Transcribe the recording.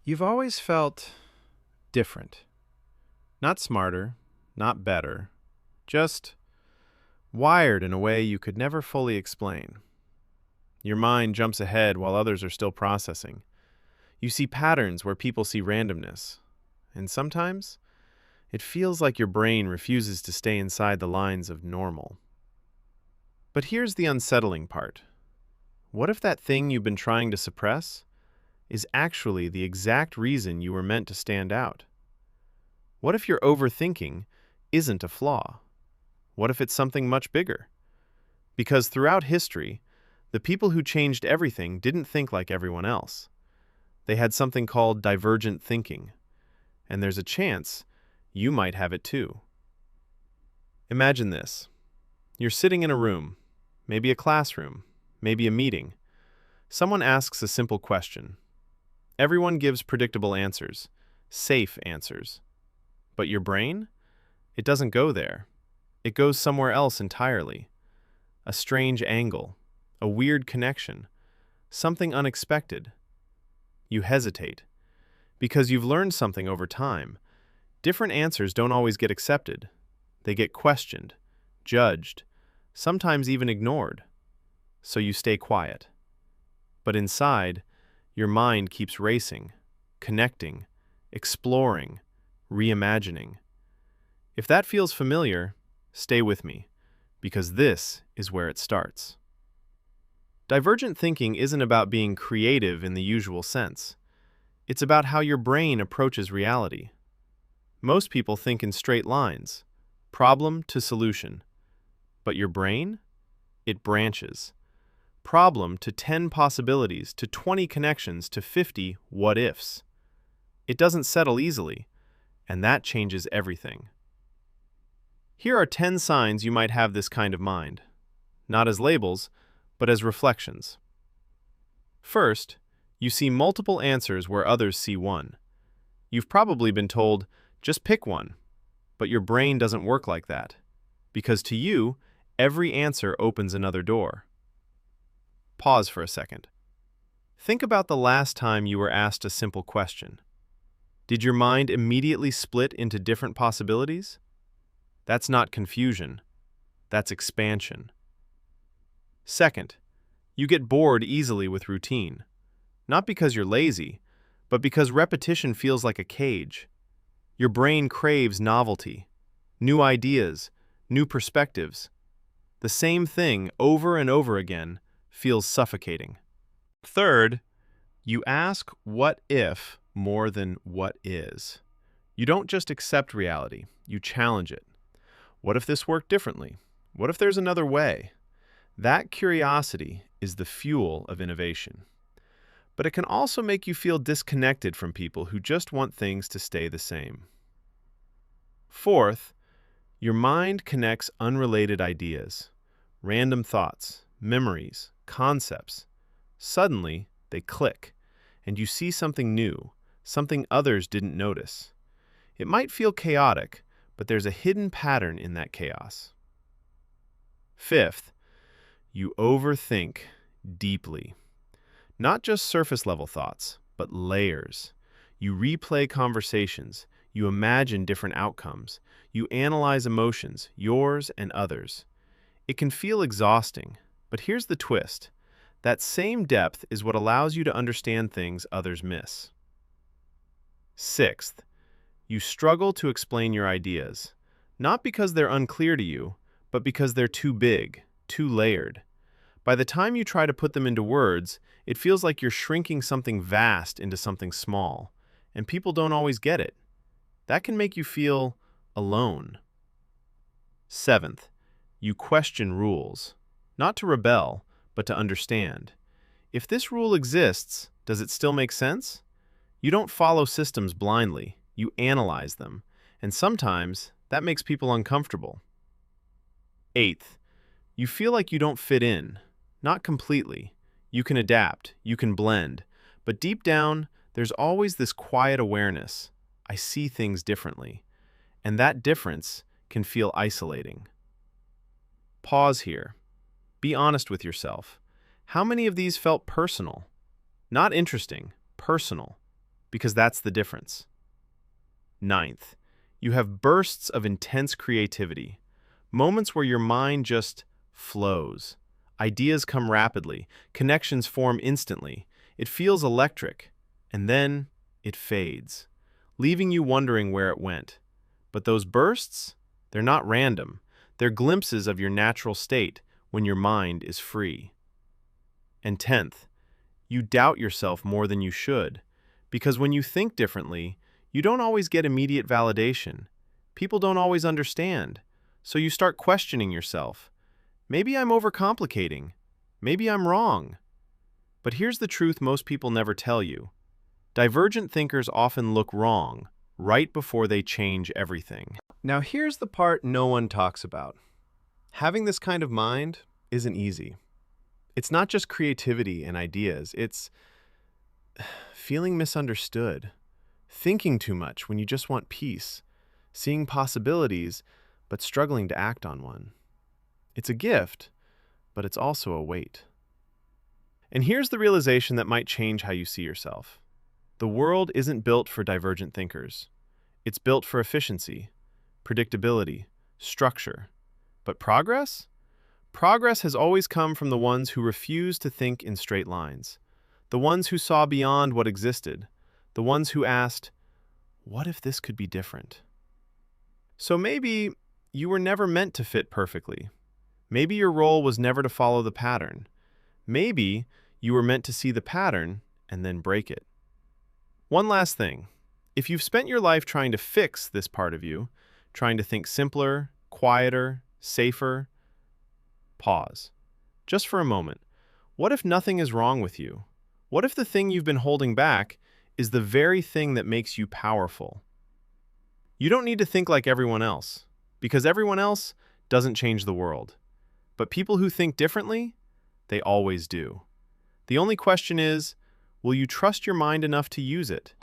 You've always felt different. Not smarter, not better, just wired in a way you could never fully explain. Your mind jumps ahead while others are still processing. You see patterns where people see randomness. And sometimes, it feels like your brain refuses to stay inside the lines of normal. But here's the unsettling part. What if that thing you've been trying to suppress is actually the exact reason you were meant to stand out? What if your overthinking isn't a flaw? What if it's something much bigger? Because throughout history, the people who changed everything didn't think like everyone else. They had something called divergent thinking, and there's a chance you might have it too. Imagine this. You're sitting in a room, maybe a classroom, maybe a meeting. Someone asks a simple question. Everyone gives predictable answers, safe answers. But your brain? It doesn't go there. It goes somewhere else entirely. A strange angle, a weird connection, something unexpected. You hesitate. Because you've learned something over time. Different answers don't always get accepted. They get questioned, judged, sometimes even ignored. So you stay quiet. But inside, your mind keeps racing, connecting, exploring, reimagining. If that feels familiar, stay with me, because this is where it starts. Divergent thinking isn't about being creative in the usual sense. It's about how your brain approaches reality. Most people think in straight lines, problem to solution. But your brain? It branches. Problem to 10 possibilities, to 20 connections, to 50 what-ifs. It doesn't settle easily, and that changes everything. Here are 10 signs you might have this kind of mind, not as labels, but as reflections. First, you see multiple answers where others see one. You've probably been told, just pick one, but your brain doesn't work like that, because to you, every answer opens another door. Pause for a second. Think about the last time you were asked a simple question. Did your mind immediately split into different possibilities? That's not confusion. That's expansion. Second, you get bored easily with routine. Not because you're lazy, but because repetition feels like a cage. Your brain craves novelty, new ideas, new perspectives. The same thing over and over again feels suffocating. Third, you ask what if more than what is. You don't just accept reality, you challenge it. What if this worked differently? What if there's another way? That curiosity is the fuel of innovation. But it can also make you feel disconnected from people who just want things to stay the same. Fourth, your mind connects unrelated ideas, random thoughts, memories, concepts. Suddenly, they click, and you see something new, something others didn't notice. It might feel chaotic, but there's a hidden pattern in that chaos. Fifth, you overthink deeply. Not just surface-level thoughts, but layers. You replay conversations, you imagine different outcomes, you analyze emotions, yours and others. It can feel exhausting, but here's the twist. That same depth is what allows you to understand things others miss. Sixth, you struggle to explain your ideas, not because they're unclear to you, but because they're too big, too layered. By the time you try to put them into words, it feels like you're shrinking something vast into something small, and people don't always get it. That can make you feel alone. Seventh, you question rules, not to rebel, but to understand. If this rule exists, does it still make sense? You don't follow systems blindly, you analyze them, and sometimes that makes people uncomfortable. Eighth, you feel like you don't fit in. Not completely. You can adapt, you can blend, but deep down, there's always this quiet awareness. I see things differently, and that difference can feel isolating. Pause here. Be honest with yourself. How many of these felt personal? Not interesting, personal. because that's the difference. Ninth, you have bursts of intense creativity, moments where your mind just flows. Ideas come rapidly, connections form instantly. It feels electric, and then it fades, leaving you wondering where it went. But those bursts, they're not random. They're glimpses of your natural state when your mind is free. And 10th, you doubt yourself more than you should, because when you think differently, you don't always get immediate validation. People don't always understand, so you start questioning yourself. Maybe I'm overcomplicating. Maybe I'm wrong. But here's the truth most people never tell you. Divergent thinkers often look wrong right before they change everything. Now here's the part no one talks about. Having this kind of mind isn't easy. It's not just creativity and ideas, it's feeling misunderstood, thinking too much when you just want peace, seeing possibilities but struggling to act on one. It's a gift, but it's also a weight. And here's the realization that might change how you see yourself. The world isn't built for divergent thinkers. It's built for efficiency, predictability, structure. But progress? Progress has always come from the ones who refuse to think in straight lines, the ones who saw beyond what existed, the ones who asked, what if this could be different? So maybe you were never meant to fit perfectly. Maybe your role was never to follow the pattern. Maybe you were meant to see the pattern and then break it. One last thing. If you've spent your life trying to fix this part of you, trying to think simpler, quieter, safer, pause. Just for a moment. What if nothing is wrong with you? What if the thing you've been holding back is the very thing that makes you powerful? You don't need to think like everyone else, because everyone else doesn't change the world. But people who think differently, they always do. The only question is, will you trust your mind enough to use it?